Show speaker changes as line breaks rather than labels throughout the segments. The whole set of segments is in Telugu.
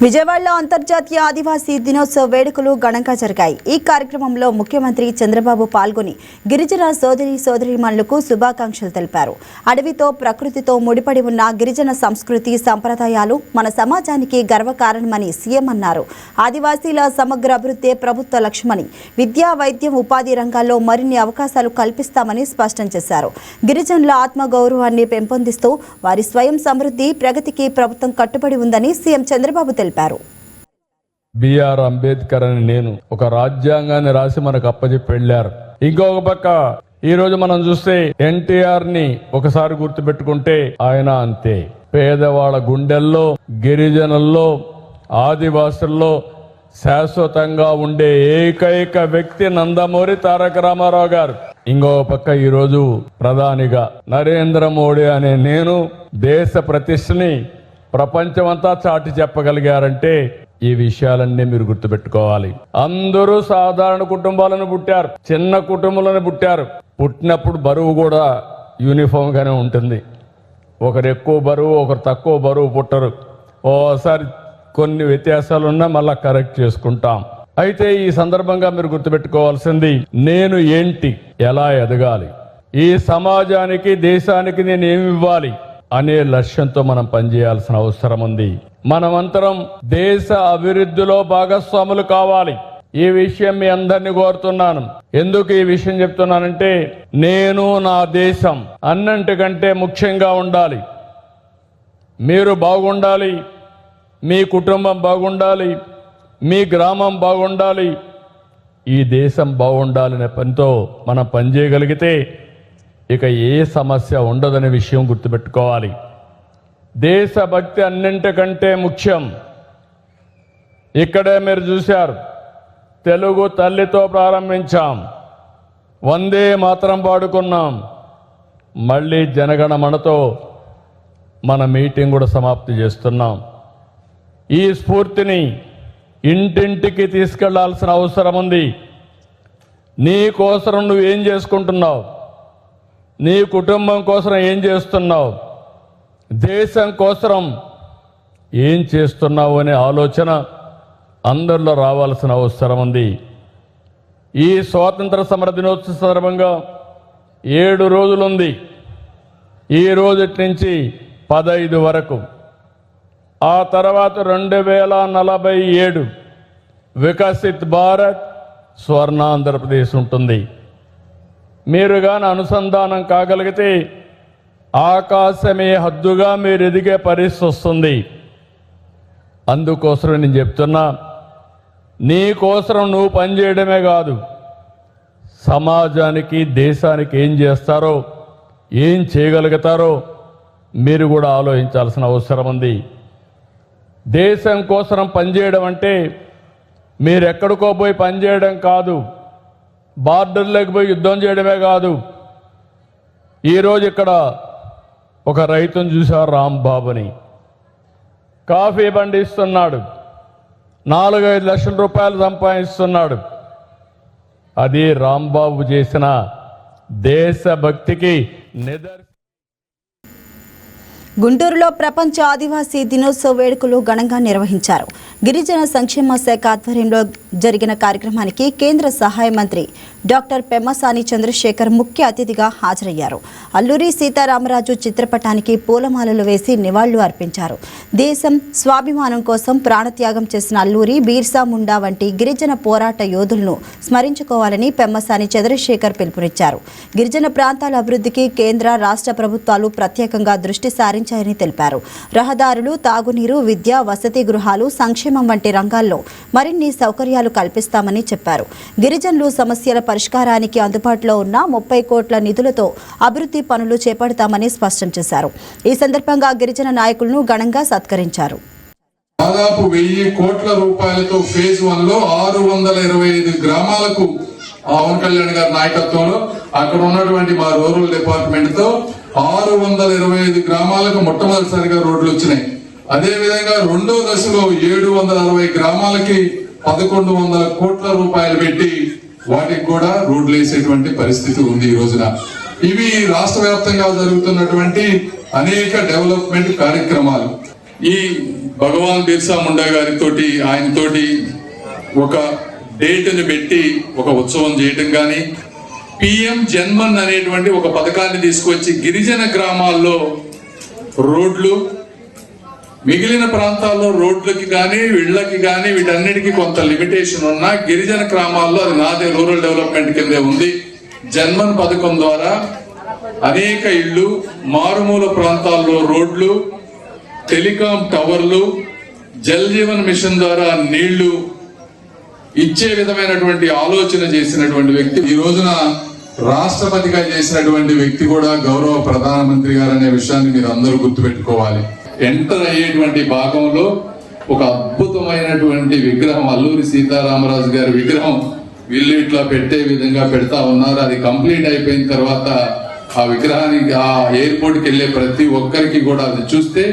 విజయవాడలో అంతర్జాతీయ ఆదివాసీ దినోత్సవ వేడుకలు ఘనంగా జరిగాయి. ఈ కార్యక్రమంలో ముఖ్యమంత్రి చంద్రబాబు పాల్గొని గిరిజన సోదరీమణులకు శుభాకాంక్షలు తెలిపారు. అడవితో ప్రకృతితో ముడిపడి ఉన్న గిరిజన సంస్కృతి సంప్రదాయాలు మన సమాజానికి గర్వకారణమని సీఎం అన్నారు. ఆదివాసీల సమగ్ర అభివృద్ధి ప్రభుత్వ లక్ష్యమని, విద్యా, వైద్యం, ఉపాధి రంగాల్లో మరిన్ని అవకాశాలు కల్పిస్తామని స్పష్టం చేశారు. గిరిజనుల ఆత్మగౌరవాన్ని పెంపొందిస్తూ వారి స్వయం సమృద్ధి, ప్రగతికి ప్రభుత్వం కట్టుబడి ఉందని సీఎం చంద్రబాబు తెలిపారు.
బిఆర్ అంబేద్కర్ అని నేను ఒక రాజ్యాంగాన్ని రాసి మనకు అప్పచెప్పి వెళ్ళారు. ఇంకొక పక్క ఈ రోజు మనం చూస్తే ఎన్టీఆర్ ని ఒకసారి గుర్తుపెట్టుకుంటే ఆయన అంతే. పేదవాళ్ళ గుండెల్లో, గిరిజనుల్లో, ఆదివాసుల్లో శాశ్వతంగా ఉండే ఏకైక వ్యక్తి నందమూరి తారక రామారావు గారు. ఇంకొక పక్క ఈ రోజు ప్రధానిగా నరేంద్ర మోడీ అనే నేను దేశ ప్రతిష్టని ప్రపంచమంతా చాటి చెప్పగలిగారంటే ఈ విషయాలన్నీ మీరు గుర్తుపెట్టుకోవాలి. అందరూ సాధారణ కుటుంబాలను పుట్టారు, చిన్న కుటుంబాలను పుట్టారు. పుట్టినప్పుడు బరువు కూడా యూనిఫామ్ గానే ఉంటుంది. ఒకరు ఎక్కువ బరువు, ఒకరు తక్కువ బరువు పుట్టరు. ఓసారి కొన్ని వ్యత్యాసాలు ఉన్నా మళ్ళా కరెక్ట్ చేసుకుంటాం. అయితే ఈ సందర్భంగా మీరు గుర్తుపెట్టుకోవాల్సింది, నేను ఏంటి, ఎలా ఎదగాలి, ఈ సమాజానికి, దేశానికి నేను ఏమి ఇవ్వాలి అనే లక్ష్యంతో మనం పనిచేయాల్సిన అవసరం ఉంది. మనమంతరం దేశ అభివృద్ధిలో భాగస్వాములు కావాలి. ఈ విషయం మీ అందరినీ కోరుతున్నాను. ఎందుకు ఈ విషయం చెప్తున్నానంటే, నేను, నా దేశం అన్నింటికంటే ముఖ్యంగా ఉండాలి. మీరు బాగుండాలి, మీ కుటుంబం బాగుండాలి, మీ గ్రామం బాగుండాలి, ఈ దేశం బాగుండాలనే పనితో మనం పనిచేయగలిగితే ఇక ఏ సమస్య ఉండదనే విషయం గుర్తుపెట్టుకోవాలి. దేశభక్తి అన్నింటికంటే ముఖ్యం. ఇక్కడే మీరు చూశారు, తెలుగు తల్లితో ప్రారంభించాం, వందే మాతరం పాడుకున్నాం, మళ్ళీ జనగణమనతో మన మీటింగ్ కూడా సమాప్తి చేస్తున్నాం. ఈ స్ఫూర్తిని ఇంటింటికి తీసుకెళ్లాల్సిన అవసరం ఉంది. నీ కోసం నువ్వేం చేసుకుంటున్నావు, నీ కుటుంబం కోసం ఏం చేస్తున్నావు, దేశం కోసం ఏం చేస్తున్నావు అనే ఆలోచన అందరిలో రావాల్సిన అవసరం ఉంది. ఈ స్వాతంత్ర సమర దినోత్సవ సందర్భంగా 7 రోజులుంది. ఈ రోజు నుంచి 15 వరకు, ఆ తర్వాత 2047 వికసిత్ భారత్, స్వర్ణాంధ్రప్రదేశ్ ఉంటుంది. మీరు కానీ అనుసంధానం కాగలిగితే ఆకాశమే హద్దుగా మీరు ఎదిగే పరిస్థితి వస్తుంది. అందుకోసం నేను చెప్తున్నా, నీ కోసం నువ్వు పనిచేయడమే కాదు, సమాజానికి, దేశానికి ఏం చేస్తారో, ఏం చేయగలుగుతారో మీరు కూడా ఆలోచించాల్సిన అవసరం ఉంది. దేశం కోసం పనిచేయడం అంటే మీరు ఎక్కడికో పోయి పనిచేయడం కాదు, బార్డర్లోకి పోయి యుద్ధం చేయడమే కాదు. ఈరోజు ఇక్కడ ఒక రైతును చూశారు, రాంబాబుని. కాఫీ పండిస్తున్నాడు, 4-5 లక్షల రూపాయలు సంపాదిస్తున్నాడు. అది రాంబాబు చేసిన దేశభక్తికి నిదర్శనం.
గుంటూరులో ప్రపంచ ఆదివాసీ దినోత్సవ వేడుకలు ఘనంగా నిర్వహించారు. గిరిజన సంక్షేమ శాఖ ఆధ్వర్యంలో జరిగిన కార్యక్రమానికి కేంద్ర సహాయ మంత్రి డాక్టర్ పెమ్మసాని చంద్రశేఖర్ ముఖ్య అతిథిగా హాజరయ్యారు. అల్లూరి సీతారామరాజు చిత్రపటానికి పూలమాలలు వేసి నివాళులు అర్పించారు. దేశం స్వాభిమానం కోసం ప్రాణత్యాగం చేసిన అల్లూరి, బిర్సా ముండా వంటి గిరిజన పోరాట యోధులను స్మరించుకోవాలని పెమ్మసాని చంద్రశేఖర్ పిలుపునిచ్చారు. గిరిజన ప్రాంతాల అభివృద్ధికి కేంద్ర, రాష్ట్ర ప్రభుత్వాలు ప్రత్యేకంగా దృష్టి సారించాయని తెలిపారు. రహదారులు, తాగునీరు, విద్య, వసతి గృహాలు, సంక్షేమం వంటి రంగాల్లో మరిన్ని సౌకర్యాలు కల్పిస్తామని చెప్పారు. గిరిజనులు సమస్యల పరిష్కారానికి అందుబాటులో ఉన్న 30 కోట్ల నిధులతో అభివృద్ధి పనులు చేపడతామని స్పష్టం చేశారు. ఈ సందర్భంగా గిరిజన నాయకులను ఘనంగా సత్కరించారు.
దాదాపు 1000 కోట్ల రూపాయలతో ఫేజ్ 1 లో 625 గ్రామాలకు పవన్ కళ్యాణ్ గారి నాయకత్వంలో అక్కడ ఉన్నటువంటి మా రూరల్ డిపార్ట్మెంట్ తో 625 గ్రామాలకు మొట్టమొదటిసారిగా రోడ్లు వచ్చినాయి. అదే విధంగా రెండో దశలో 760 గ్రామాలకి 1100 కోట్ల రూపాయలు పెట్టి వాటికి కూడా రోడ్లు వేసేటువంటి పరిస్థితి ఉంది ఈ రోజున. ఇవి రాష్ట్ర వ్యాప్తంగా జరుగుతున్నటువంటి అనేక డెవలప్మెంట్ కార్యక్రమాలు. ఈ భగవాన్ బిర్సా ముండా గారితోటి ఆయనతోటి ఒక డేట్ని పెట్టి ఒక ఉత్సవం చేయటం కానీ, పిఎం జన్మన్ అనేటువంటి ఒక పథకాన్ని తీసుకొచ్చి గిరిజన గ్రామాల్లో రోడ్లు, మిగిలిన ప్రాంతాల్లో రోడ్లకి కానీ ఇళ్లకి కానీ వీటన్నిటికీ కొంత లిమిటేషన్ ఉన్నా గిరిజన గ్రామాల్లో అది నాదే రూరల్ డెవలప్మెంట్ కిందే ఉంది. జన్మన్ పథకం ద్వారా అనేక ఇళ్లు, మారుమూల ప్రాంతాల్లో రోడ్లు, టెలికాం టవర్లు, జల్ జీవన్ మిషన్ ద్వారా నీళ్లు ఇచ్చే విధమైనటువంటి ఆలోచన చేసినటువంటి వ్యక్తి. ఈ రోజున రాష్ట్రపతిగా చేసినటువంటి వ్యక్తి కూడా గౌరవ ప్రధానమంత్రి గారు అనే విషయాన్ని మీరు అందరూ గుర్తుపెట్టుకోవాలి. ఎంటర్ అయ్యేటువంటి భాగంలో ఒక అద్భుతమైనటువంటి విగ్రహం, అల్లూరి సీతారామరాజు గారి విగ్రహం వీళ్ళు ఇట్లా పెట్టే విధంగా పెడతా ఉన్నారు. అది కంప్లీట్ అయిపోయిన తర్వాత ఆ విగ్రహానికి, ఆ ఎయిర్పోర్ట్కి వెళ్లే ప్రతి ఒక్కరికి కూడా అది చూస్తే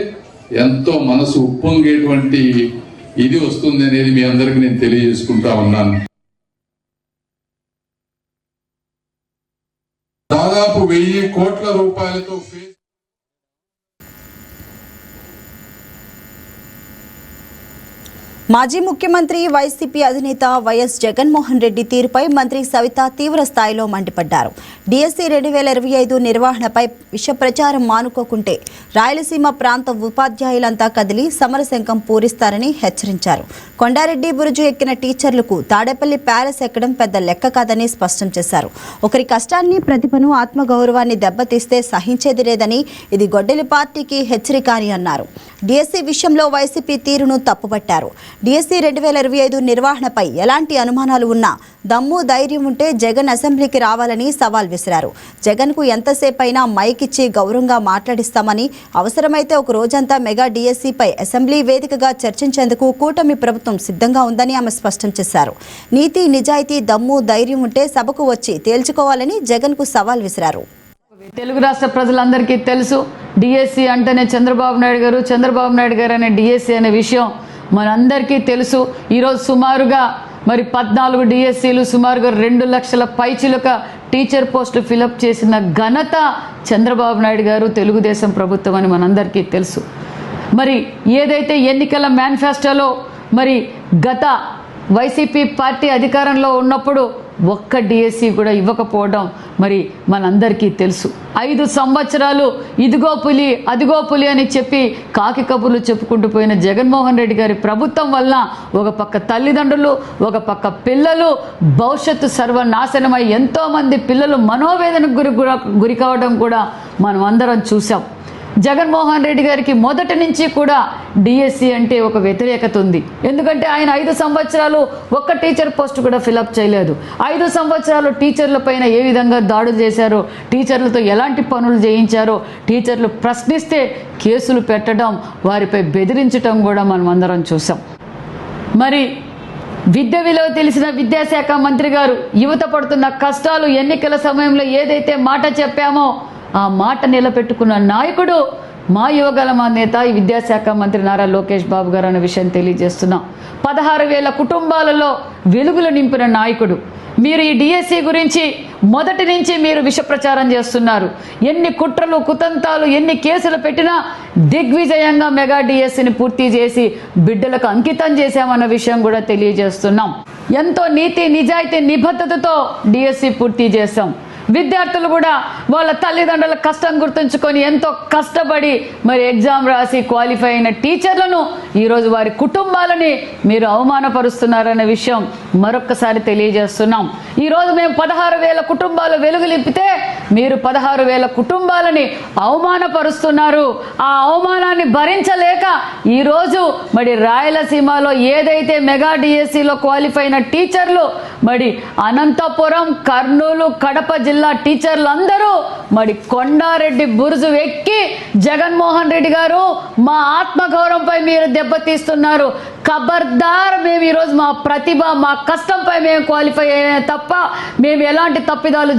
ఎంతో మనసు ఉప్పొంగేటువంటి ఇది వస్తుంది అనేది మీ అందరికి నేను తెలియజేసుకుంటా ఉన్నాను. దాదాపు 1000 కోట్ల రూపాయలతో
మాజీ ముఖ్యమంత్రి వైసీపీ అధినేత వైఎస్ జగన్మోహన్ రెడ్డి తీరుపై మంత్రి సవిత తీవ్ర స్థాయిలో మండిపడ్డారు. డిఎస్సి 2025 నిర్వహణపై విష ప్రచారం మానుకోకుంటే రాయలసీమ ప్రాంత ఉపాధ్యాయులంతా కదిలి సమరశంఖం పూరిస్తారని హెచ్చరించారు. కొండారెడ్డి బురుజు ఎక్కిన టీచర్లకు తాడేపల్లి ప్యాలెస్ ఎక్కడం పెద్ద లెక్క కాదని స్పష్టం చేశారు. ఒకరి కష్టాన్ని, ప్రతిభను, ఆత్మగౌరవాన్ని దెబ్బతీస్తే సహించేది లేదని, ఇది గొడ్డలి పార్టీకి హెచ్చరిక అని అన్నారు. డిఎస్సి విషయంలో వైసీపీ తీరును తప్పుపట్టారు. డిఎస్సి 2025 నిర్వహణపై ఎలాంటి అనుమానాలు ఉన్నా దమ్ము ధైర్యం ఉంటే జగన్ అసెంబ్లీకి రావాలని సవాల్ విసిరారు. జగన్కు ఎంతసేపైనా మైక్ ఇచ్చి గౌరవంగా మాట్లాడిస్తామని, అవసరమైతే ఒక రోజంతా మెగా డిఎస్సిపై అసెంబ్లీ వేదికగా చర్చించేందుకు కూటమి ప్రభుత్వం సిద్ధంగా ఉందని ఆమె స్పష్టం చేశారు. నీతి, నిజాయితీ, దమ్ము ధైర్యం ఉంటే సభకు వచ్చి తేల్చుకోవాలని జగన్కు సవాల్ విసిరారు.
తెలుగు రాష్ట్ర ప్రజలందరికీ తెలుసు, డిఎస్సి అంటేనే చంద్రబాబు నాయుడు గారు అనే డిఎస్సి అనే విషయం మనందరికీ తెలుసు. ఈరోజు సుమారుగా 14 డిఎస్సీలు, సుమారుగా 2 లక్షల పైచిలుక టీచర్ పోస్టులు ఫిలప్ చేసిన ఘనత చంద్రబాబు నాయుడు గారు, తెలుగుదేశం ప్రభుత్వం అని మనందరికీ తెలుసు. ఏదైతే ఎన్నికల మేనిఫెస్టోలో గత వైసీపీ పార్టీ అధికారంలో ఉన్నప్పుడు ఒక్క డిఎస్సి కూడా ఇవ్వకపోవడం మనందరికీ తెలుసు. 5 సంవత్సరాలు ఇదిగో పులి అదిగో పులి అని చెప్పి కాకి కబుర్లు చెప్పుకుంటూ పోయిన జగన్మోహన్ రెడ్డి గారి ప్రభుత్వం వల్ల ఒక పక్క తల్లిదండ్రులు, ఒక పక్క పిల్లలు భవిష్యత్తు సర్వనాశనమై ఎంతోమంది పిల్లలు మనోవేదనకు గురి కావడం కూడా మనం అందరం చూసాం. జగన్మోహన్ రెడ్డి గారికి మొదటి నుంచి కూడా డిఎస్సి అంటే ఒక వ్యతిరేకత ఉంది. ఎందుకంటే ఆయన 5 సంవత్సరాలు ఒక్క టీచర్ పోస్ట్ కూడా ఫిలప్ చేయలేదు. 5 సంవత్సరాలు టీచర్ల పైన ఏ విధంగా దాడులు చేశారో, టీచర్లతో ఎలాంటి పనులు చేయించారో, టీచర్లు ప్రశ్నిస్తే కేసులు పెట్టడం, వారిపై బెదిరించడం కూడా మనం అందరం చూసాం. విద్య విలువ తెలిసిన విద్యాశాఖ మంత్రి గారు యువత పడుతున్న కష్టాలు, ఎన్నికల సమయంలో ఏదైతే మాట చెప్పామో ఆ మాట నిలబెట్టుకున్న నాయకుడు మా యువగల నేత ఈ విద్యాశాఖ మంత్రి నారా లోకేష్ బాబు గారు అనే విషయం తెలియజేస్తున్నాం. 16,000 కుటుంబాలలో వెలుగులు నింపిన నాయకుడు. మీరు ఈ డిఎస్సి గురించి మొదటి నుంచి మీరు విష ప్రచారం చేస్తున్నారు. ఎన్ని కుట్రలు, కుతంత్రాలు, ఎన్ని కేసులు పెట్టినా దిగ్విజయంగా మెగా డిఎస్సిని పూర్తి చేసి బిడ్డలకు అంకితం చేశామన్న విషయం కూడా తెలియజేస్తున్నాం. ఎంతో నీతి, నిజాయితీ, నిబద్ధతతో డిఎస్సి పూర్తి చేశాం. విద్యార్థులు కూడా వాళ్ళ తల్లిదండ్రుల కష్టం గుర్తుంచుకొని ఎంతో కష్టపడి ఎగ్జామ్ రాసి క్వాలిఫై అయిన టీచర్లను ఈరోజు వారి కుటుంబాలని మీరు అవమానపరుస్తున్నారనే విషయం మరొక్కసారి తెలియజేస్తున్నాం. ఈరోజు మేము 16,000 కుటుంబాలు వెలుగులిప్పితే మీరు 16,000 కుటుంబాలని అవమానపరుస్తున్నారు. ఆ అవమానాన్ని భరించలేక ఈరోజు రాయలసీమలో ఏదైతే మెగా డిఎస్సిలో క్వాలిఫై అయిన టీచర్లు అనంతపురం, కర్నూలు, కడప జిల్లా టీచర్లందరూ కొండారెడ్డి బురుజు ఎక్కి జగన్మోహన్ రెడ్డి గారు మా ఆత్మగౌరవంపై మీరు దెబ్బతీస్తున్నారు, ఖబర్దార్, మేము ఈరోజు మా ప్రతిభ, మా కష్టంపై మేము క్వాలిఫై అయ్యే తప్ప మేము ఎలాంటి తప్పిదాలు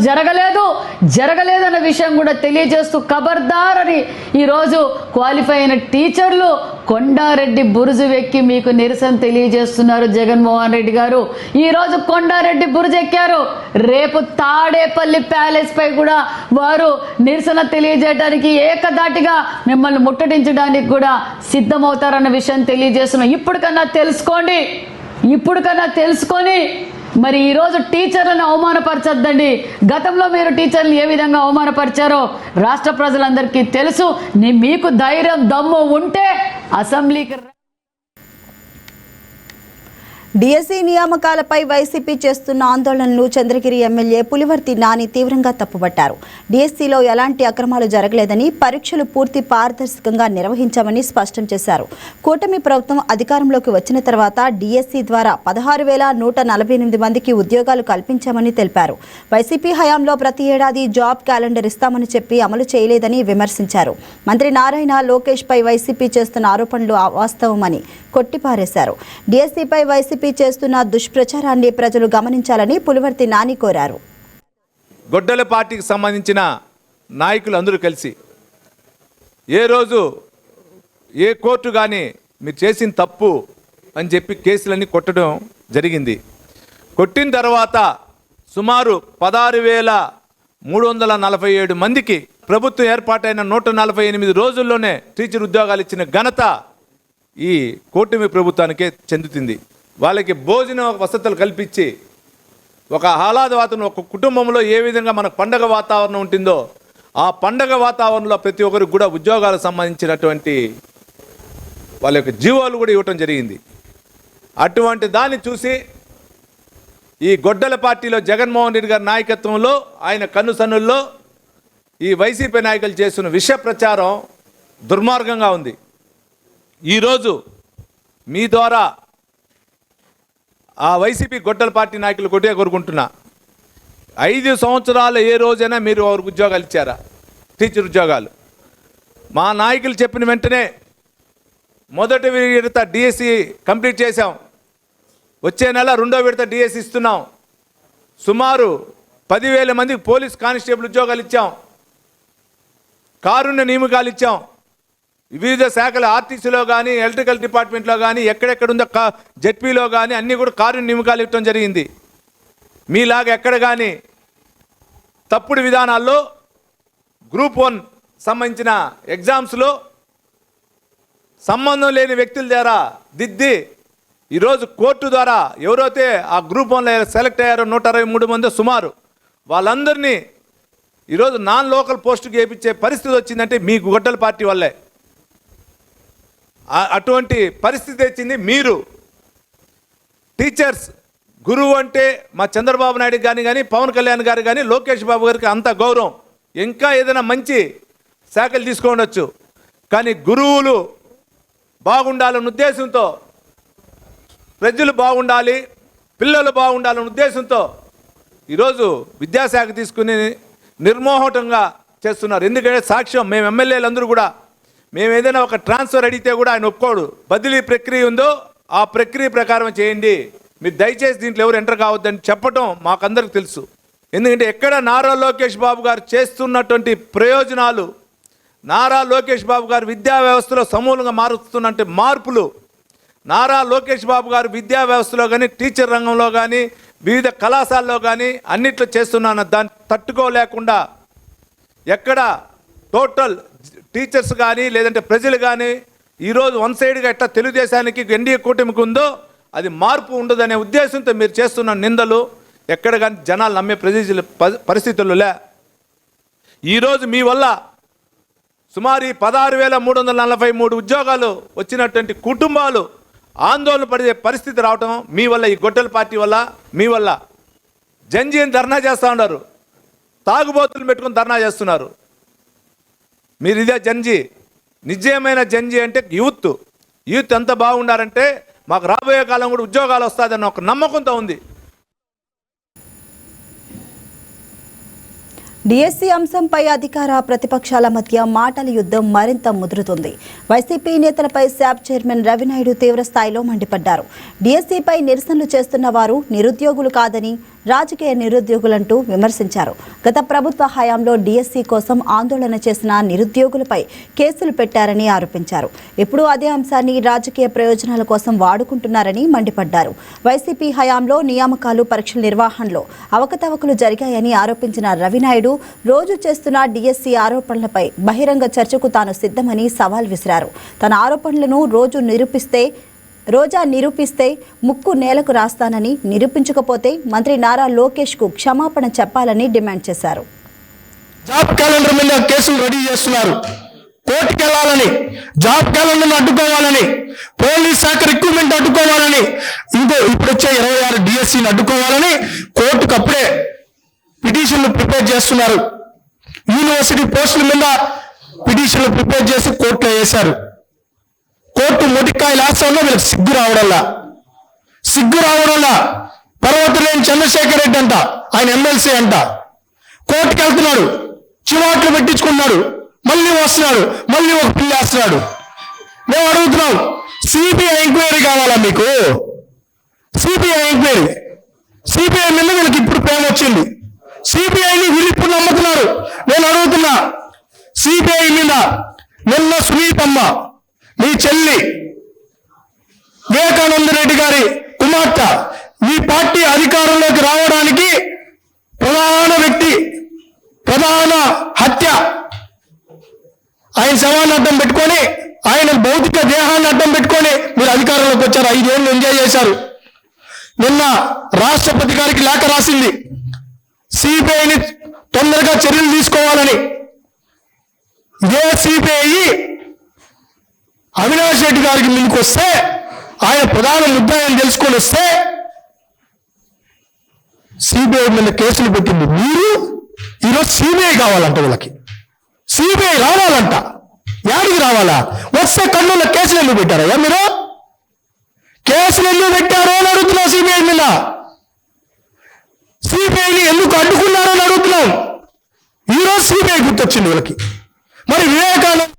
జరగలేదన్న విషయం కూడా తెలియజేస్తూ ఖబర్దార్ అని ఈరోజు క్వాలిఫై అయిన టీచర్లు కొండారెడ్డి బురుజు ఎక్కి మీకు నిరసన తెలియజేస్తున్నారు. జగన్మోహన్ రెడ్డి గారు ఈరోజు కొండారెడ్డి బురుజు ఎక్కారు, రేపు తాడేపల్లి ప్యాలెస్ పై కూడా వారు వారు నిరసన తెలియజేయడానికి ఏకధాటిగా మిమ్మల్ని ముట్టడించడానికి కూడా సిద్ధమవుతారన్న విషయం తెలియజేస్తున్నాం. ఇప్పటికన్నా తెలుసుకొని మరి ఈరోజు టీచర్లను అవమానపరచొద్దండి. గతంలో మీరు టీచర్లు ఏ విధంగా అవమానపరిచారో రాష్ట్ర ప్రజలందరికీ తెలుసు. మీకు ధైర్యం దమ్ము ఉంటే అసెంబ్లీకి
డిఎస్సి నియామకాలపై వైసీపీ చేస్తున్న ఆందోళనను చంద్రగిరి ఎమ్మెల్యే పులివర్తి నాని తీవ్రంగా తప్పుపట్టారు. డిఎస్సిలో ఎలాంటి అక్రమాలు జరగలేదని, పరీక్షలు పూర్తి పారదర్శకంగా నిర్వహించామని స్పష్టం చేశారు. కూటమి ప్రభుత్వం అధికారంలోకి వచ్చిన తర్వాత డిఎస్సి ద్వారా 16,148 మందికి ఉద్యోగాలు కల్పించామని తెలిపారు. వైసీపీ హయాంలో ప్రతి ఏడాది జాబ్ క్యాలెండర్ ఇస్తామని చెప్పి అమలు చేయలేదని విమర్శించారు. మంత్రి నారాయణ లోకేష్ పై వైసీపీ చేస్తున్న ఆరోపణలు అవాస్తవమని కొట్టిపారేశారు. డిఎస్సిపై వైసీపీ చేస్తున్న దుష్ప్రచారాన్ని ప్రజలు గమనించాలని పులివర్తి నాని కోరారు.
గొడ్డల పార్టీకి సంబంధించిన నాయకులు అందరూ కలిసి ఏ రోజు ఏ కోర్టు కానీ మీరు చేసిన తప్పు అని చెప్పి కేసులన్నీ కొట్టడం జరిగింది. కొట్టిన తర్వాత సుమారు 16,347 మందికి ప్రభుత్వం ఏర్పాటైన 148 రోజుల్లోనే టీచర్ ఉద్యోగాలు ఇచ్చిన ఘనత ఈ కూటమి ప్రభుత్వానికే చెందుతుంది. వాళ్ళకి భోజన వసతులు కల్పించి ఒక ఆహ్లాద వాతావరణం, ఒక కుటుంబంలో ఏ విధంగా మనకు పండగ వాతావరణం ఉంటుందో ఆ పండగ వాతావరణంలో ప్రతి ఒక్కరికి కూడా ఉద్యోగాలకు సంబంధించినటువంటి వాళ్ళ యొక్క జీవాలు కూడా ఇవ్వటం జరిగింది. అటువంటి దాన్ని చూసి ఈ గొడ్డల పార్టీలో జగన్మోహన్ రెడ్డి గారి నాయకత్వంలో ఆయన కన్నుసన్నుల్లో ఈ వైసీపీ నాయకులు చేస్తున్న విష ప్రచారం దుర్మార్గంగా ఉంది. ఈరోజు మీ ద్వారా ఆ వైసీపీ గొడ్డల పార్టీ నాయకులు కొట్టే కోరుకుంటున్నా, 5 సంవత్సరాలు ఏ రోజైనా మీరు వారికి ఉద్యోగాలు ఇచ్చారా? టీచర్ ఉద్యోగాలు మా నాయకులు చెప్పిన వెంటనే మొదటి విడత డిఎస్సి కంప్లీట్ చేశాం. వచ్చే నెల 2వ విడత డిఎస్సి ఇస్తున్నాం. సుమారు 10,000 మందికి పోలీస్ కానిస్టేబుల్ ఉద్యోగాలు ఇచ్చాం. కారుణ్య నియామకాలు ఇచ్చాం. వివిధ శాఖల ఆర్టీసీలో కానీ, ఎలక్ట్రికల్ డిపార్ట్మెంట్లో కానీ, ఎక్కడెక్కడ ఉందో జెడ్పీలో కానీ అన్నీ కూడా కారుణ్య నియామకాలు ఇవ్వడం జరిగింది. మీలాగా ఎక్కడ కానీ తప్పుడు విధానాల్లో గ్రూప్ 1 సంబంధించిన ఎగ్జామ్స్లో సంబంధం లేని వ్యక్తుల ద్వారా దిద్ది ఈరోజు కోర్టు ద్వారా ఎవరైతే ఆ గ్రూప్ 1లో సెలెక్ట్ అయ్యారో 123 మంది సుమారు వాళ్ళందరినీ ఈరోజు నాన్ లోకల్ పోస్టుకి వేయించే పరిస్థితి వచ్చిందంటే మీ గొడ్డల పార్టీ వల్లే. అటువంటి పరిస్థితి వచ్చింది. మీరు టీచర్స్ గురువు అంటే మా చంద్రబాబు నాయుడు కానీ పవన్ కళ్యాణ్ గారు కానీ లోకేష్ బాబు గారికి అంత గౌరవం. ఇంకా ఏదైనా మంచి శాఖలు తీసుకోవచ్చు, కానీ గురువులు బాగుండాలన్న ఉద్దేశంతో, ప్రజలు బాగుండాలి, పిల్లలు బాగుండాలన్న ఉద్దేశంతో ఈరోజు విద్యాశాఖ తీసుకుని నిర్మోహటంగా చేస్తున్నారు. ఎందుకంటే సాక్ష్యం మేము ఎమ్మెల్యేలందరూ కూడా మేము ఏదైనా ఒక ట్రాన్స్ఫర్ అడిగితే కూడా ఆయన ఒప్పుకోడు. బదిలీ ప్రక్రియ ఉందో ఆ ప్రక్రియ ప్రకారం చేయండి, మీరు దయచేసి దీంట్లో ఎవరు ఎంటర్ కావద్దని చెప్పడం మాకందరికి తెలుసు. ఎందుకంటే ఎక్కడ నారా లోకేష్ బాబు గారు చేస్తున్నటువంటి ప్రయోజనాలు, నారా లోకేష్ బాబు గారు విద్యా వ్యవస్థలో సమూలంగా మారుస్తున్నటువంటి మార్పులు, నారా లోకేష్ బాబు గారు విద్యా వ్యవస్థలో కానీ, టీచర్ రంగంలో కానీ, వివిధ కళాశాలలో కానీ అన్నిట్లో చేస్తున్నాను దాన్ని తట్టుకోలేకుండా ఎక్కడ టోటల్ టీచర్స్ కానీ లేదంటే ప్రజలు కానీ ఈరోజు వన్ సైడ్గా ఎట్లా తెలుగుదేశానికి ఎన్డీఏ కూటమికి ఉందో అది మార్పు ఉండదనే ఉద్దేశంతో మీరు చేస్తున్న నిందలు ఎక్కడ కానీ జనాలు నమ్మే పరిస్థితుల్లో లే. ఈరోజు మీ వల్ల సుమారు 16,343 ఉద్యోగాలు వచ్చినటువంటి కుటుంబాలు ఆందోళన పడే పరిస్థితి రావటం మీ వల్ల, ఈ గొడ్డల పార్టీ వల్ల, మీ వల్ల. జంజీని ధర్నా చేస్తూ ఉన్నారు, తాగుబోతులు పెట్టుకుని ధర్నా చేస్తున్నారు. మీరు ఇదే జంజీ, నిజమైన జంజీ అంటే యూత్ ఎంత బాగుండారంటే మాకు రాబోయే కాలం కూడా ఉద్యోగాలు వస్తాయన్న ఒక నమ్మకంతో ఉంది.
డిఎస్సి అంశంపై అధికార ప్రతిపక్షాల మధ్య మాటల యుద్ధం మరింత ముదురుతుంది. వైసీపీ నేతలపై శాప్ చైర్మన్ రవినాయుడు తీవ్ర స్థాయిలో మండిపడ్డారు. డిఎస్సిపై నిరసనలు చేస్తున్న వారు నిరుద్యోగులు కాదని, రాజకీయ నిరుద్యోగులంటూ విమర్శించారు. గత ప్రభుత్వ హయాంలో డిఎస్సి కోసం ఆందోళన చేసిన నిరుద్యోగులపై కేసులు పెట్టారని ఆరోపించారు. ఇప్పుడు అదే అంశాన్ని రాజకీయ ప్రయోజనాల కోసం వాడుకుంటున్నారని మండిపడ్డారు. వైసీపీ హయాంలో నియామకాలు, పరీక్షల నిర్వహణలో అవకతవకలు జరిగాయని ఆరోపించిన రవినాయుడు రోజు చేస్తున్న డిఎస్సి ఆరోపణలపై బహిరంగ చర్చకు తాను సిద్ధమని సవాల్ విసిరారు. తన ఆరోపణలను రోజా నిరూపిస్తే ముక్కు నేలకు రాస్తానని, నిరూపించకపోతే మంత్రి నారా లోకేష్కు క్షమాపణ చెప్పాలని డిమాండ్ చేశారు.
జాబ్ క్యాలెండర్ మీద కేసులు రెడీ చేస్తున్నారు. కోర్టుకు వెళ్ళాలని, జాబ్ క్యాలెండర్ అడ్డుకోవాలని, పోలీస్ శాఖ రిక్రూట్మెంట్ అడ్డుకోవాలని, ఇప్పుడు వచ్చే 26 డిఎస్సీని అడ్డుకోవాలని కోర్టుకు అప్పుడే పిటిషన్లు ప్రిపేర్ చేస్తున్నారు. యూనివర్సిటీ పోస్టుల మీద పిటిషన్లు ప్రిపేర్ చేసి కోర్టులో వేశారు. కోర్టు మొటికాయ లాస్టంలో వీళ్ళకి సిగ్గు రావడంలా పర్వతలేని చంద్రశేఖర్ రెడ్డి అంట, ఆయన ఎమ్మెల్సీ అంట, కోర్టుకు వెళ్తున్నాడు, చివాట్లు పెట్టించుకున్నాడు, మళ్ళీ వస్తున్నాడు, మళ్ళీ ఒక పిల్లి వేస్తున్నాడు. మేము అడుగుతున్నాం, సిబిఐ ఎంక్వైరీ కావాలా మీకు? సిబిఐ ఎంక్వైరీ, సిబిఐ మీద వీళ్ళకి ఇప్పుడు ప్రేమ వచ్చింది. సిబిఐని వీళ్ళు ఇప్పుడు నమ్ముతున్నారు. నేను అడుగుతున్నా, సిబిఐ మీద నిన్న సునీతమ్మ మీ చెల్లి వివేకానంద రెడ్డి గారి కుమార్తె మీ పార్టీ అధికారంలోకి రావడానికి ప్రధాన హత్య, ఆయన శవాన్ని అడ్డం పెట్టుకొని, ఆయన భౌతిక దేహాన్ని అడ్డం పెట్టుకొని మీరు అధికారంలోకి వచ్చారు. 5 ఏళ్ళు ఎంజాయ్ చేశారు. నిన్న రాష్ట్రపతి గారికి లేఖ రాసింది, సిబిఐని తొందరగా చర్యలు తీసుకోవాలని. ఇదే సిబిఐ అవినాష్ రెడ్డి గారికి ముందుకు వస్తే, ఆయన ప్రధాన ముద్దాయని తెలుసుకొని వస్తే సిబిఐ మీద కేసులు పెట్టింది మీరు. ఈరోజు సిబిఐ కావాలంట, వీళ్ళకి సిబిఐ రావాలంట. యాడికి రావాలా? వస్తే కన్నుల కేసులు ఎందుకు పెట్టారయ్యా మీరు? కేసులు ఎందుకు పెట్టారో అని అడుగుతున్నాం. సిబిఐ మీద సిబిఐని ఎందుకు అడ్డుకున్నారో అని అడుగుతున్నాం. ఈరోజు సిబిఐ గుర్తొచ్చింది వీళ్ళకి. మరి వివేకానంద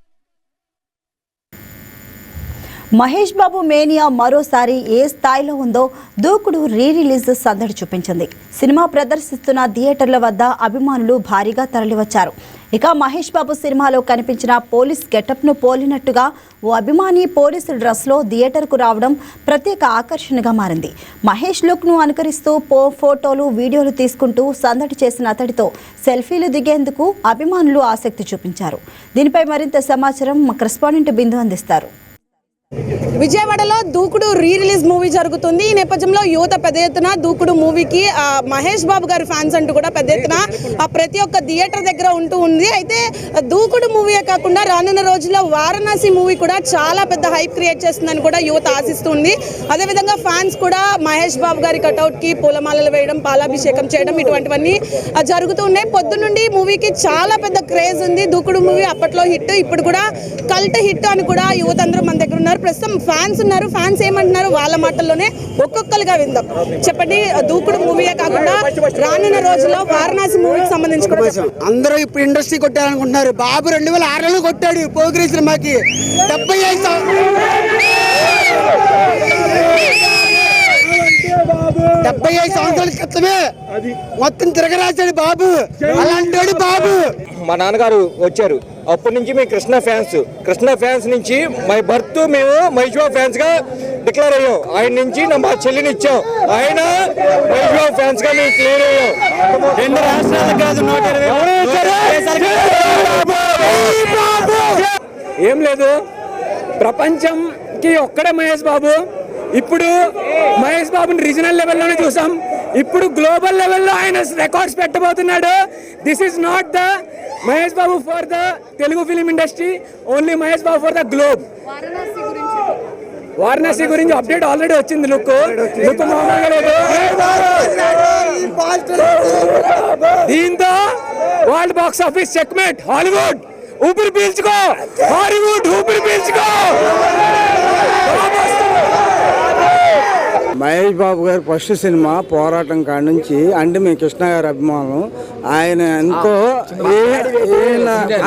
మహేష్ బాబు మేనియా మరోసారి ఏ స్థాయిలో ఉందో దూకుడు రిలీజ్ సందడి చూపించింది. సినిమా ప్రదర్శిస్తున్న థియేటర్ల వద్ద అభిమానులు భారీగా తరలివచ్చారు. ఇక మహేష్ బాబు సినిమాలో కనిపించిన పోలీస్ గెటప్ను పోలినట్టుగా ఓ అభిమాని పోలీసు డ్రెస్లో థియేటర్కు రావడం ప్రత్యేక ఆకర్షణగా మారింది. మహేష్ లుక్ను అనుకరిస్తూ ఫోటోలు, వీడియోలు తీసుకుంటూ సందడి చేసిన అతడితో సెల్ఫీలు దిగేందుకు అభిమానులు ఆసక్తి చూపించారు. దీనిపై మరింత సమాచారం మా కరెస్పాండెంట్ బిందు అందిస్తారు.
విజయవాడలో దూకుడు రిలీజ్ మూవీ జరుగుతుంది. ఈ నేపథ్యంలో యువత పెద్ద ఎత్తున దూకుడు మూవీకి మహేష్ బాబు గారి ఫ్యాన్స్ అంటూ కూడా పెద్ద ఎత్తున ప్రతి ఒక్క థియేటర్ దగ్గర ఉంటూ ఉంది. అయితే దూకుడు మూవీయే కాకుండా రానున్న రోజుల్లో వారణాసి మూవీ కూడా చాలా పెద్ద హైప్ క్రియేట్ చేస్తుందని కూడా యువత ఆశిస్తుంది. అదేవిధంగా ఫ్యాన్స్ కూడా మహేష్ బాబు గారి కటౌట్కి పూలమాలలు వేయడం, పాలాభిషేకం చేయడం ఇటువంటివన్నీ జరుగుతూ ఉన్నాయి. పొద్దున్నుండి మూవీకి చాలా పెద్ద క్రేజ్ ఉంది. దూకుడు మూవీ అప్పట్లో హిట్, ఇప్పుడు కూడా కల్ట్ హిట్ అని కూడా యువత అందరూ మన దగ్గర ఉన్నారు. ప్రస్తుతం ఫ్యాన్స్ ఉన్నారు. ఫ్యాన్స్ ఏమంటున్నారు వాళ్ళ మాటల్లోనే ఒక్కొక్కరుగా విందాం. చెప్పండి, దూకుడు మూవీయే కాకుండా రానున్న రోజుల్లో వారణాసి మూవీకి సంబంధించి
అందరూ ఇప్పుడు ఇండస్ట్రీ కొట్టారనుకుంటున్నారు. బాబు 2006లో కొట్టాడు పోగిరి సినిమాకి. 75 సంవత్సరాల క్రితమే మొత్తం తిరగరాశాడు బాబు. అలాంటి బాబు
మా నాన్నగారు వచ్చారు, అప్పటి నుంచి మేము కృష్ణ ఫ్యాన్స్ నుంచి మై బర్త్ మేము మహేష్ బాబు ఫ్యాన్స్ గా డిక్లేర్ అయ్యాం. ఆయన నుంచి మా చెల్లిని ఇచ్చాం, ఆయన మహేష్ బాబు ఫ్యాన్స్ గా మేము క్లియర్ అయ్యాం. 2 రాష్ట్రాలకు కాదు, 120 ఏం లేదు, ప్రపంచంకి ఒక్కడే మహేష్ బాబు. ఇప్పుడు మహేష్ బాబుని రీజనల్ లెవెల్లోనే చూసాం, ఇప్పుడు గ్లోబల్ లెవెల్లో ఆయన రికార్డ్స్ పెట్టబోతున్నాడు. This is not the Mahesh Babu for the Telugu film industry, only Mahesh Babu for the globe. Varanasi గురించి అప్డేట్ ఆల్రెడీ వచ్చింది. లుక్ మామూలుగా లేదు. దీంతో world box office checkmate. Hollywood ఊపిరి పీల్చుకో, హాలీవుడ్ ఊపిరి పీల్చుకో.
మహేష్ బాబు గారి ఫస్ట్ సినిమా పోరాటం కాడ నుంచి అంటే మేము కృష్ణ గారి అభిమానం. ఆయన ఎంతో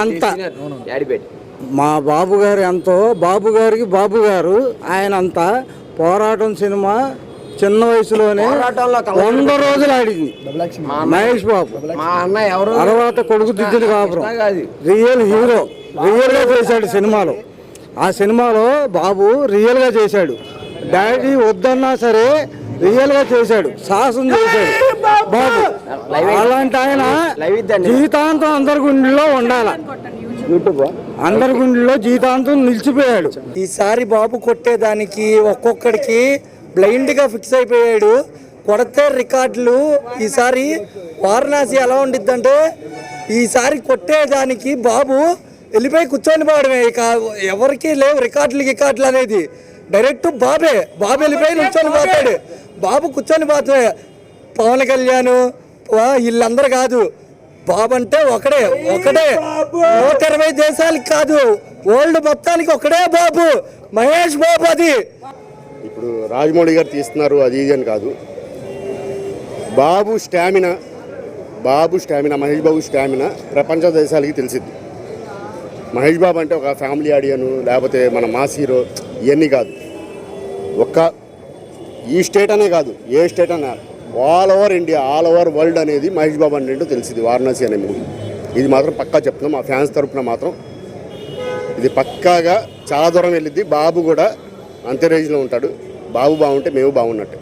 అంత మా బాబు గారు ఎంతో, బాబు గారికి బాబు గారు ఆయన అంతా. పోరాటం సినిమా చిన్న వయసులోనే 100 రోజులు ఆడింది మహేష్ బాబు. తర్వాత కొడుకు దిద్దుడు కాపురం రియల్ హీరో, రియల్ గా చేశాడు సినిమాలో. ఆ సినిమాలో బాబు రియల్ గా చేశాడు. డాడీ వద్దన్నా సరే రియల్ గా చేశాడు, సాహసం చేశాడు బాబు. అలాంటి ఆయన జీవితాంతం అందరి గుండెల్లో ఉండాలి, అందరి గుండెల్లో జీవితాంతం నిలిచిపోయాడు.
ఈసారి బాబు కొట్టేదానికి ఒక్కొక్కడికి బ్లైండ్ గా ఫిక్స్ అయిపోయాడు. కొడితే రికార్డులు. ఈసారి వారణాసి ఎలా ఉండిద్దంటే ఈసారి కొట్టేదానికి బాబు వెళ్ళిపోయి కూర్చొని పోవడమే, ఇక ఎవరికి లేవు రికార్డులు అనేది. డైరెక్ట్ బాబు వెళ్ళిపోయి కూర్చొని పోతాడు. బాబు కూర్చొని పోతే పవన్ కళ్యాణ్ వీళ్ళందరూ కాదు, బాబు అంటే ఒకడే 120 దేశాలకి కాదు, వరల్డ్ మొత్తానికి ఒకడే బాబు, మహేష్ బాబు. అది
ఇప్పుడు రాజమౌళి గారు తీస్తున్నారు అది ఇది అని కాదు. బాబు స్టామినా మహేష్ బాబు స్టామినా ప్రపంచ దేశాలకి తెలిసింది. మహేష్ బాబు అంటే ఒక ఫ్యామిలీ ఆడియను, లేకపోతే మన మాస్ హీరో ఇవన్నీ కాదు. ఒక్క ఈ స్టేట్ అనే కాదు, ఏ స్టేట్ అనే, all over India, all over world అనేది మహేష్ బాబు అంటే తెలిసింది వారణాసి అనే మూవీ. ఇది మాత్రం పక్కా చెప్తున్నాం, మా ఫ్యాన్స్ తరఫున మాత్రం ఇది పక్కాగా చాలా దూరం వెళ్ళిద్ది. బాబు కూడా అంతే రేంజ్లో ఉంటాడు. బాబు బాగుంటే మేము బాగున్నట్టే.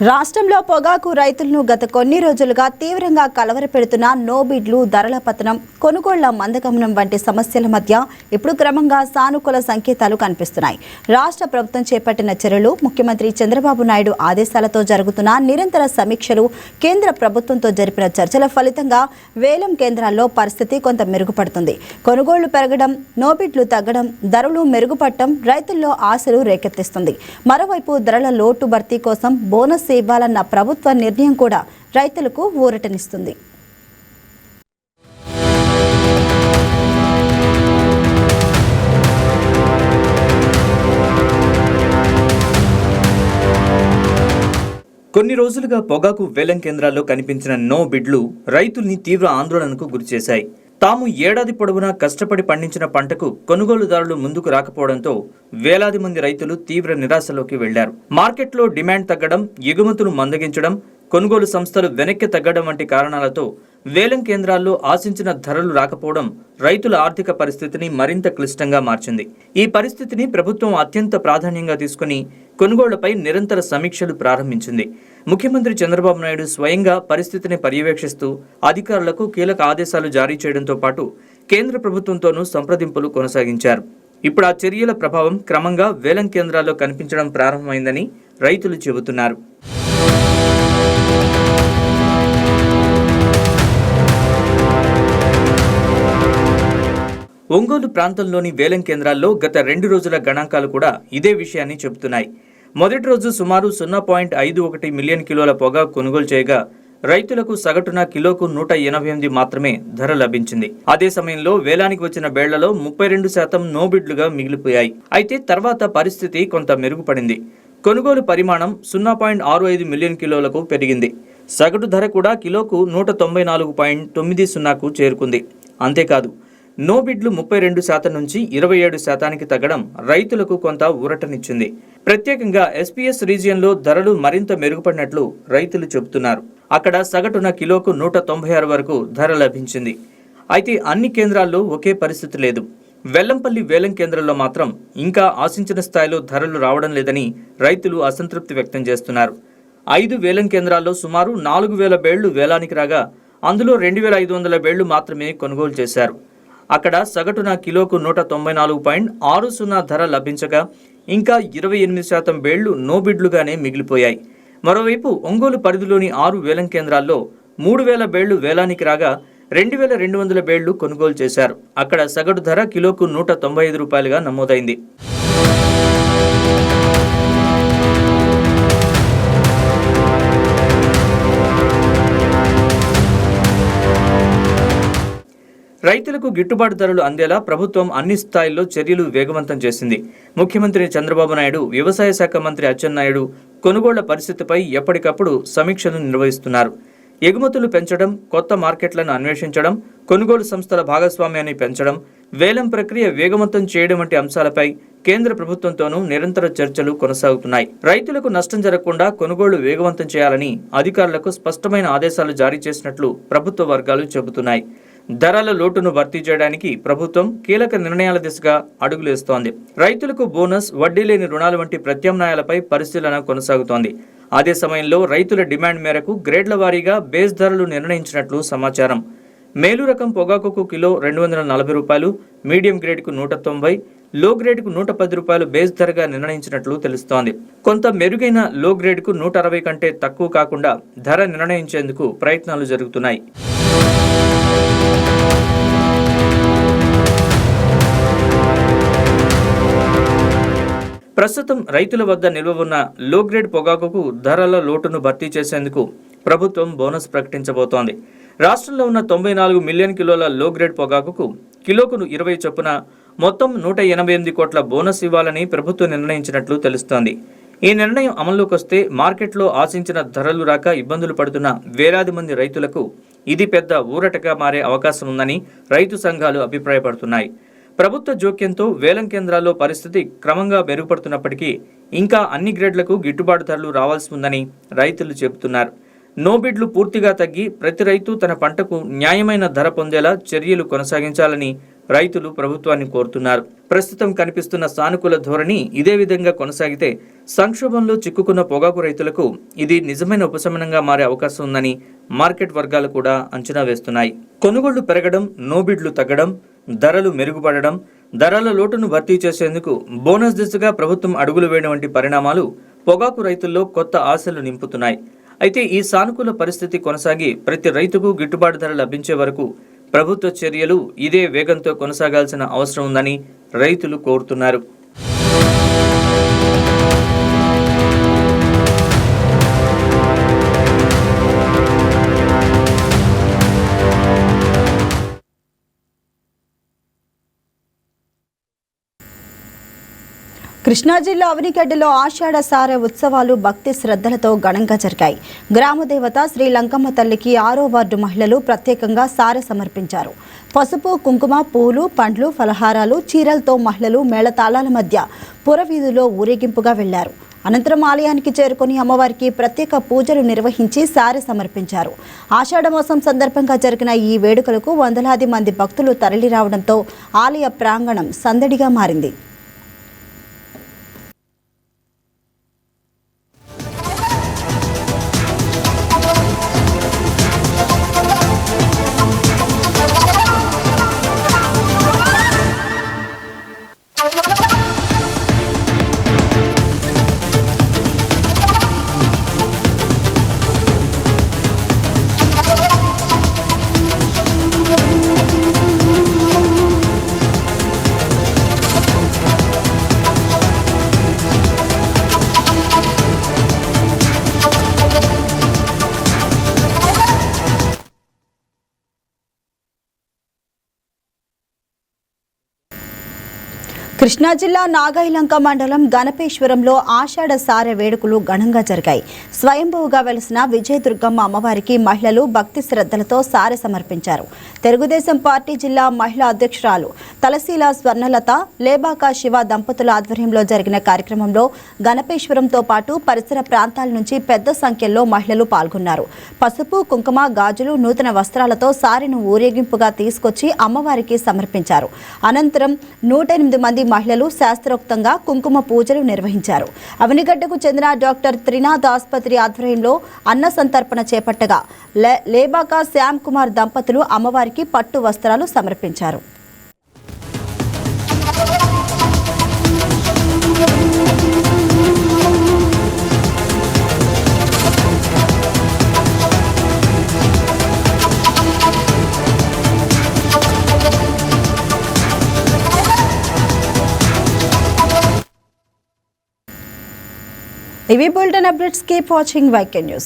రాష్ట్రంలో పొగాకు రైతులను గత కొన్ని రోజులుగా తీవ్రంగా కలవరపెడుతున్న నోబిడ్లు, ధరల పతనం, కొనుగోళ్ల మందగమనం వంటి సమస్యల మధ్య ఇప్పుడు క్రమంగా సానుకూల సంకేతాలు కనిపిస్తున్నాయి. రాష్ట్ర ప్రభుత్వం చేపట్టిన చర్యలు, ముఖ్యమంత్రి చంద్రబాబు నాయుడు ఆదేశాలతో జరుగుతున్న నిరంతర సమీక్షలు, కేంద్ర ప్రభుత్వంతో జరిపిన చర్చల ఫలితంగా వేలం కేంద్రాల్లో పరిస్థితి కొంత మెరుగుపడుతుంది. కొనుగోళ్లు పెరగడం, నోబిడ్లు తగ్గడం, ధరలు మెరుగుపడటం రైతుల్లో ఆశలు రేకెత్తిస్తుంది. మరోవైపు ధరల లోటు భర్తీ కోసం బోనస్ ఇవ్వాలన్న ప్రభుత్వ నిర్ణయం కూడా రైతులకు ఊరటనిస్తుంది.
కొన్ని రోజులుగా పొగాకు వేలం కేంద్రాల్లో కనిపించిన నో బిడ్లు రైతుల్ని తీవ్ర ఆందోళనకు గురిచేశాయి. తాము ఏడాది పొడవునా కష్టపడి పండించిన పంటకు కొనుగోలుదారులు ముందుకు రాకపోవడంతో వేలాది మంది రైతులు తీవ్ర నిరాశలోకి వెళ్లారు. మార్కెట్లో డిమాండ్ తగ్గడం, ఎగుమతులు మందగించడం, కొనుగోలు సంస్థలు వెనక్కి తగ్గడం వంటి కారణాలతో వేలం కేంద్రాల్లో ఆశించిన ధరలు రాకపోవడం రైతుల ఆర్థిక పరిస్థితిని మరింత క్లిష్టంగా మార్చింది. ఈ పరిస్థితిని ప్రభుత్వం అత్యంత ప్రాధాన్యంగా తీసుకుని కొనుగోళ్లపై నిరంతర సమీక్షలు ప్రారంభించింది. ముఖ్యమంత్రి చంద్రబాబు నాయుడు స్వయంగా పరిస్థితిని పర్యవేక్షిస్తూ అధికారులకు కీలక ఆదేశాలు జారీ చేయడంతో పాటు కేంద్ర ప్రభుత్వంతోనూ సంప్రదింపులు కొనసాగించారు. ఇప్పుడు ఆ చర్యల ప్రభావం క్రమంగా వేలం కేంద్రాల్లో కనిపించడం ప్రారంభమైందని రైతులు చెబుతున్నారు. ఒంగోలు ప్రాంతంలోని వేలం కేంద్రాల్లో గత 2 రోజుల గణాంకాలు కూడా ఇదే విషయాన్ని చెబుతున్నాయి. మొదటి రోజు సుమారు 0.51 మిలియన్ కిలోల పొగాకు కొనుగోలు చేయగా రైతులకు సగటున కిలోకు 188 మాత్రమే ధర లభించింది. అదే సమయంలో వేలానికి వచ్చిన బేళ్లలో 32% నోబిడ్లుగా మిగిలిపోయాయి. అయితే తర్వాత పరిస్థితి కొంత మెరుగుపడింది. కొనుగోలు పరిమాణం 0.65 మిలియన్ కిలోలకు పెరిగింది. సగటు ధర కూడా కిలోకు 194.90కు చేరుకుంది. అంతేకాదు, నోబిడ్లు 32% నుంచి 27%కి తగ్గడం రైతులకు కొంత ఊరటనిచ్చింది. ప్రత్యేకంగా ఎస్పీఎస్ రీజియన్లో ధరలు మరింత మెరుగుపడినట్లు రైతులు చెబుతున్నారు. అక్కడ సగటున కిలోకు 196 వరకు ధర లభించింది. అయితే అన్ని కేంద్రాల్లో ఒకే పరిస్థితి లేదు. వెల్లంపల్లి వేలం కేంద్రంలో మాత్రం ఇంకా ఆశించిన స్థాయిలో ధరలు రావడం లేదని రైతులు అసంతృప్తి వ్యక్తం చేస్తున్నారు. 5 వేలం కేంద్రాల్లో సుమారు 4000 బేళ్లు వేలానికి రాగా అందులో 2500 బేళ్లు మాత్రమే కొనుగోలు చేశారు. అక్కడ సగటున కిలోకు 194.60 ధర లభించగా ఇంకా 28% బేళ్లు నోబిడ్లుగానే మిగిలిపోయాయి. మరోవైపు ఒంగోలు పరిధిలోని 6 వేలం కేంద్రాల్లో 3000 బేళ్లు వేలానికి రాగా 2200 బేళ్లు కొనుగోలు చేశారు. అక్కడ సగటు ధర కిలోకు 195 రూపాయలుగా నమోదైంది. రైతులకు గిట్టుబాటు ధరలు అందేలా ప్రభుత్వం అన్ని స్థాయిల్లో చర్యలు వేగవంతం చేసింది. ముఖ్యమంత్రి చంద్రబాబు నాయుడు, వ్యవసాయ శాఖ మంత్రి అచ్చెన్నాయుడు కొనుగోళ్ల పరిస్థితిపై ఎప్పటికప్పుడు సమీక్షలు నిర్వహిస్తున్నారు. ఎగుమతులు పెంచడం, కొత్త మార్కెట్లను అన్వేషించడం, కొనుగోలు సంస్థల భాగస్వామ్యాన్ని పెంచడం, వేలం ప్రక్రియ వేగవంతం చేయడం వంటి అంశాలపై కేంద్ర ప్రభుత్వంతోనూ నిరంతర చర్చలు కొనసాగుతున్నాయి. రైతులకు నష్టం జరగకుండా కొనుగోళ్లు వేగవంతం చేయాలని అధికారులకు స్పష్టమైన ఆదేశాలు జారీ చేసినట్లు ప్రభుత్వ వర్గాలు చెబుతున్నాయి. ధరల లోటును భర్తీ చేయడానికి ప్రభుత్వం కీలక నిర్ణయాల దిశగా అడుగులేస్తోంది. రైతులకు బోనస్, వడ్డీ లేని రుణాలు వంటి ప్రత్యామ్నాయాలపై పరిశీలన కొనసాగుతోంది. అదే సమయంలో రైతుల డిమాండ్ మేరకు గ్రేడ్ల వారీగా బేస్ ధరలు నిర్ణయించినట్లు సమాచారం. మేలు రకం పొగాకుకు కిలో 240 రూపాయలు, మీడియం గ్రేడ్కు 190, లో గ్రేడ్కు 110 రూపాయలు బేస్ ధరగా నిర్ణయించినట్లు తెలుస్తోంది. కొంత మెరుగైన లో గ్రేడ్కు 160 కంటే తక్కువ కాకుండా ధర నిర్ణయించేందుకు ప్రయత్నాలు జరుగుతున్నాయి. ప్రస్తుతం రైతుల వద్ద నిల్వ ఉన్న లో గ్రేడ్ పొగాకుకు ధరల లోటును భర్తీ చేసేందుకు ప్రభుత్వం బోనస్ ప్రకటించబోతోంది. రాష్ట్రంలో ఉన్న 94 మిలియన్ కిలోల లో గ్రేడ్ పొగాకుకు కిలోకు 20 చొప్పున మొత్తం 188 కోట్ల బోనస్ ఇవ్వాలని ప్రభుత్వం నిర్ణయించినట్లు తెలుస్తోంది. ఈ నిర్ణయం అమల్లోకి వస్తే మార్కెట్లో ఆశించిన ధరలు రాక ఇబ్బందులు పడుతున్న వేలాది మంది రైతులకు ఇది పెద్ద ఊరటగా మారే అవకాశం ఉందని రైతు సంఘాలు అభిప్రాయపడుతున్నాయి. ప్రభుత్వ జోక్యంతో వేలం కేంద్రాల్లో పరిస్థితి క్రమంగా మెరుగుపడుతున్నప్పటికీ ఇంకా అన్ని గ్రేడ్లకు గిట్టుబాటు ధరలు రావాల్సి ఉందని రైతులు చెబుతున్నారు. నో బిడ్లు పూర్తిగా తగ్గి ప్రతి రైతు తన పంటకు న్యాయమైన ధర పొందేలా చర్యలు కొనసాగించాలని రైతులు ప్రభుత్వాన్ని కోరుతున్నారు. ప్రస్తుతం కనిపిస్తున్న సానుకూల ధోరణి ఇదే విధంగా కొనసాగితే సంక్షోభంలో చిక్కుకున్న పొగాకు రైతులకు ఇది నిజమైన ఉపశమనంగా మారే అవకాశం ఉందని మార్కెట్ వర్గాలు కూడా అంచనా వేస్తున్నాయి. కొనుగోళ్లు పెరగడం, నో బిడ్లు తగ్గడం, ధరలు మెరుగుపడడం, ధరల లోటును భర్తీ చేసేందుకు బోనస్ దిశగా ప్రభుత్వం అడుగులు వేయడం వంటి పరిణామాలు పొగాకు రైతుల్లో కొత్త ఆశలు నింపుతున్నాయి. అయితే ఈ సానుకూల పరిస్థితి కొనసాగి ప్రతి రైతుకు గిట్టుబాటు ధర లభించే వరకు ప్రభుత్వ చర్యలు ఇదే వేగంతో కొనసాగాల్సిన అవసరం ఉందని రైతులు కోరుతున్నారు.
కృష్ణా జిల్లా అవనిగడ్డలో ఆషాఢ సార ఉత్సవాలు భక్తి శ్రద్ధలతో ఘనంగా జరిగాయి. గ్రామదేవత శ్రీ లంకమ్మ తల్లికి 6వ వార్డు మహిళలు ప్రత్యేకంగా సారె సమర్పించారు. పసుపు, కుంకుమ, పూలు, పండ్లు, ఫలహారాలు, చీరలతో మహిళలు మేళతాళాల మధ్య పురవీధిలో ఊరేగింపుగా వెళ్లారు. అనంతరం ఆలయానికి చేరుకుని అమ్మవారికి ప్రత్యేక పూజలు నిర్వహించి సారె సమర్పించారు. ఆషాఢ మాసం సందర్భంగా జరిగిన ఈ వేడుకలకు వందలాది మంది భక్తులు తరలి రావడంతో ఆలయ ప్రాంగణం సందడిగా మారింది. కృష్ణా జిల్లా నాగాయలంక మండలం గణపేశ్వరంలో ఆషాఢ సారె వేడుకలు ఘనంగా జరిగాయి. స్వయంభూగా వెలిసిన విజయదుర్గమ్మ అమ్మవారికి మహిళలు భక్తి శ్రద్ధలతో సారె సమర్పించారు. తెలుగుదేశం పార్టీ జిల్లా మహిళా అధ్యక్షురాలు తలశీల స్వర్ణలత, లేబాక శివ దంపతుల ఆధ్వర్యంలో జరిగిన కార్యక్రమంలో గణపేశ్వరంతో పాటు పరిసర ప్రాంతాల నుంచి పెద్ద సంఖ్యలో మహిళలు పాల్గొన్నారు. పసుపు, కుంకుమ, గాజులు, నూతన వస్త్రాలతో సారెను ఊరేగింపుగా తీసుకొచ్చి అమ్మవారికి సమర్పించారు. అనంతరం 108 మంది మహిళలు శాస్త్రోక్తంగా కుంకుమ పూజలు నిర్వహించారు. అవనిగడ్డకు చెందిన డాక్టర్ త్రినాథ్ ఆసుపత్రి ఆధ్వర్యంలో అన్న సంతర్పణ చేపట్టగా లేబాక శ్యామ్ కుమార్ దంపతులు అమ్మవారికి పట్టు వస్త్రాలు సమర్పించారు. ఇవి bulletin updates. Keep watching YK news.